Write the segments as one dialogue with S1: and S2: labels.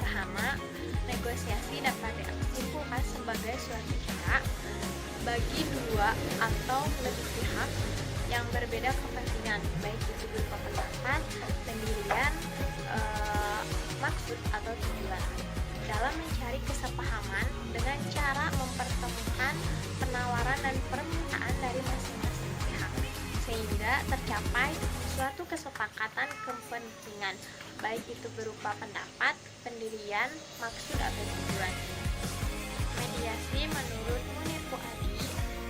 S1: sederhana, negosiasi dapat disimpulkan sebagai suatu cara bagi dua atau lebih pihak yang berbeda kepentingan, baik itu berupa pendapat, pendirian, maksud atau tujuan, dalam mencari kesepahaman dengan cara mempertemukan penawaran dan permintaan dari masing-masing pihak, sehingga tercapai suatu kesepakatan kepentingan, baik itu berupa pendapat, pendirian, maksud atau tujuan. Mediasi menurut Munir Fuadi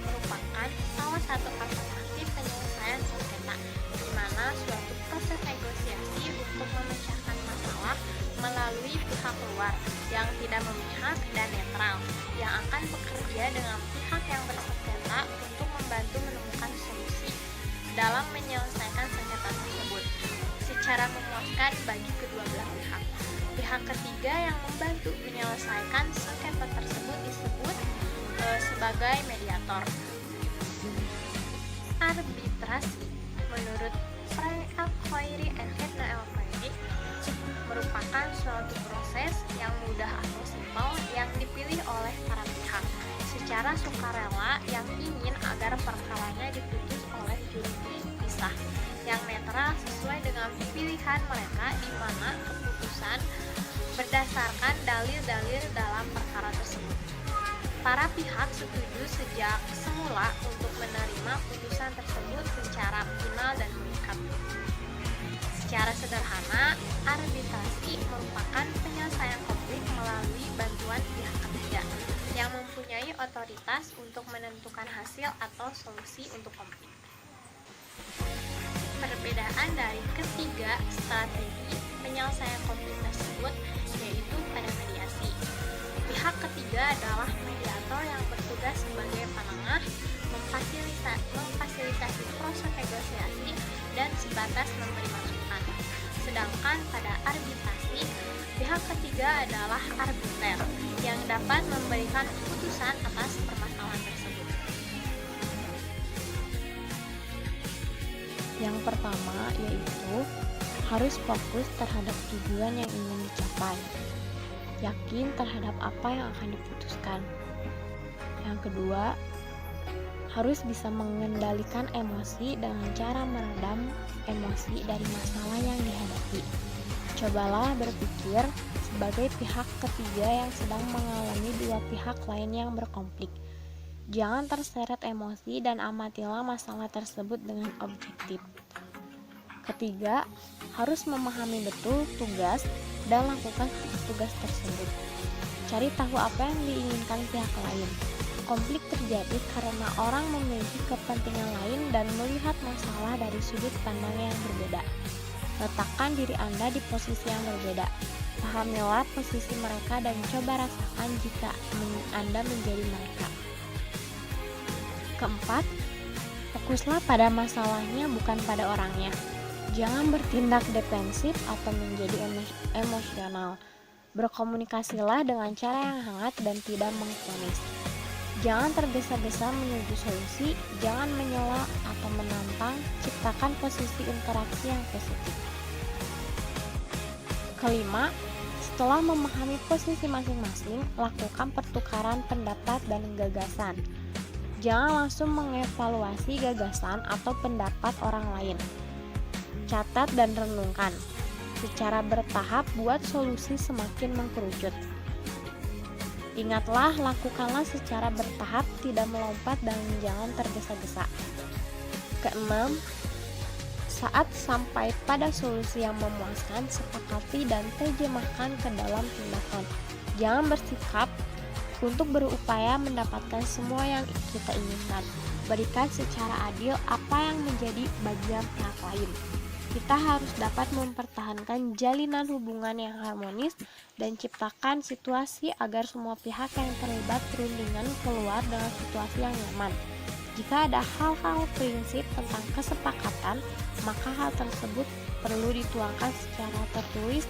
S1: merupakan salah satu alternatif penyelesaian sengketa, di mana suatu proses negosiasi untuk memecahkan masalah melalui pihak luar yang tidak memihak dan netral, yang akan bekerja dengan pihak yang bersengketa untuk membantu menemukan solusi dalam menyelesaikan sengketa tersebut secara memuaskan bagi kedua belah pihak. Pihak ketiga yang membantu menyelesaikan sengketa tersebut disebut sebagai mediator. Arbitrasi menurut Al-Khairi and Edna Al-Khairi merupakan suatu proses yang mudah atau simpel yang dipilih oleh para pihak secara sukarela yang ingin agar perkaranya diputus oleh juru pisah yang netral sesuai dengan pilihan mereka, di mana keputusan berdasarkan dalil-dalil dalam perkara tersebut. Para pihak setuju sejak semula untuk menerima putusan tersebut secara final dan mengikat. Secara sederhana, arbitrasi merupakan penyelesaian konflik melalui bantuan pihak ketiga yang mempunyai otoritas untuk menentukan hasil atau solusi untuk konflik. Perbedaan dari ketiga strategi penyelesaian konflik tersebut yaitu pada mediasi. Pihak ketiga adalah mediator yang bertugas sebagai penengah, memfasilitasi proses negosiasi dan sebatas memberi masukan. Sedangkan pada arbitrasi, pihak ketiga adalah arbiter yang dapat memberikan putusan atas permasalahan tersebut.
S2: Yang pertama yaitu harus fokus terhadap tujuan yang ingin dicapai. Yakin terhadap apa yang akan diputuskan. Yang kedua, harus bisa mengendalikan emosi dengan cara meredam emosi dari masalah yang dihadapi. Cobalah berpikir sebagai pihak ketiga yang sedang mengalami dua pihak lain yang berkonflik. Jangan terseret emosi dan amatilah masalah tersebut dengan objektif. Ketiga, harus memahami betul tugas dan lakukan tugas tersebut. Cari tahu apa yang diinginkan pihak lain. Konflik terjadi karena orang memiliki kepentingan lain dan melihat masalah dari sudut pandang yang berbeda. Letakkan diri Anda di posisi yang berbeda. Pahamilah posisi mereka dan coba rasakan jika Anda menjadi mereka. Keempat, fokuslah pada masalahnya bukan pada orangnya. Jangan bertindak defensif atau menjadi emosional. Berkomunikasilah dengan cara yang hangat dan tidak mengfonis. Jangan tergesa-gesa menuju solusi, jangan menyela atau menantang, ciptakan posisi interaksi yang positif. Kelima, setelah memahami posisi masing-masing, lakukan pertukaran pendapat dan gagasan. Jangan langsung mengevaluasi gagasan atau pendapat orang lain. Catat dan renungkan. Secara bertahap buat solusi semakin mengkerucut. Ingatlah, lakukanlah secara bertahap, tidak melompat dan jangan tergesa-gesa. Keenam, saat sampai pada solusi yang memuaskan, sepakati dan terjemahkan ke dalam tindakan. Jangan bersikap untuk berupaya mendapatkan semua yang kita inginkan. Berikan secara adil apa yang menjadi bagian pihak lain. Kita harus dapat mempertahankan jalinan hubungan yang harmonis dan ciptakan situasi agar semua pihak yang terlibat perundingan keluar dengan situasi yang nyaman. Jika ada hal-hal prinsip tentang kesepakatan, maka hal tersebut perlu dituangkan secara tertulis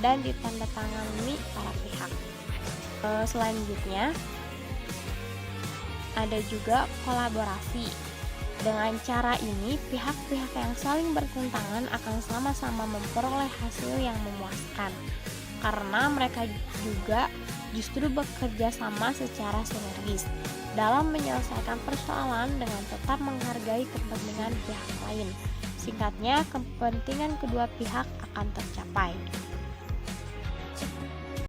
S2: dan ditandatangani para pihak. Selanjutnya, ada juga kolaborasi. Dengan cara ini, pihak-pihak yang saling bertentangan akan sama-sama memperoleh hasil yang memuaskan. karena mereka juga justru bekerja sama secara sinergis dalam menyelesaikan persoalan dengan tetap menghargai kepentingan pihak lain. Singkatnya, kepentingan kedua pihak akan tercapai.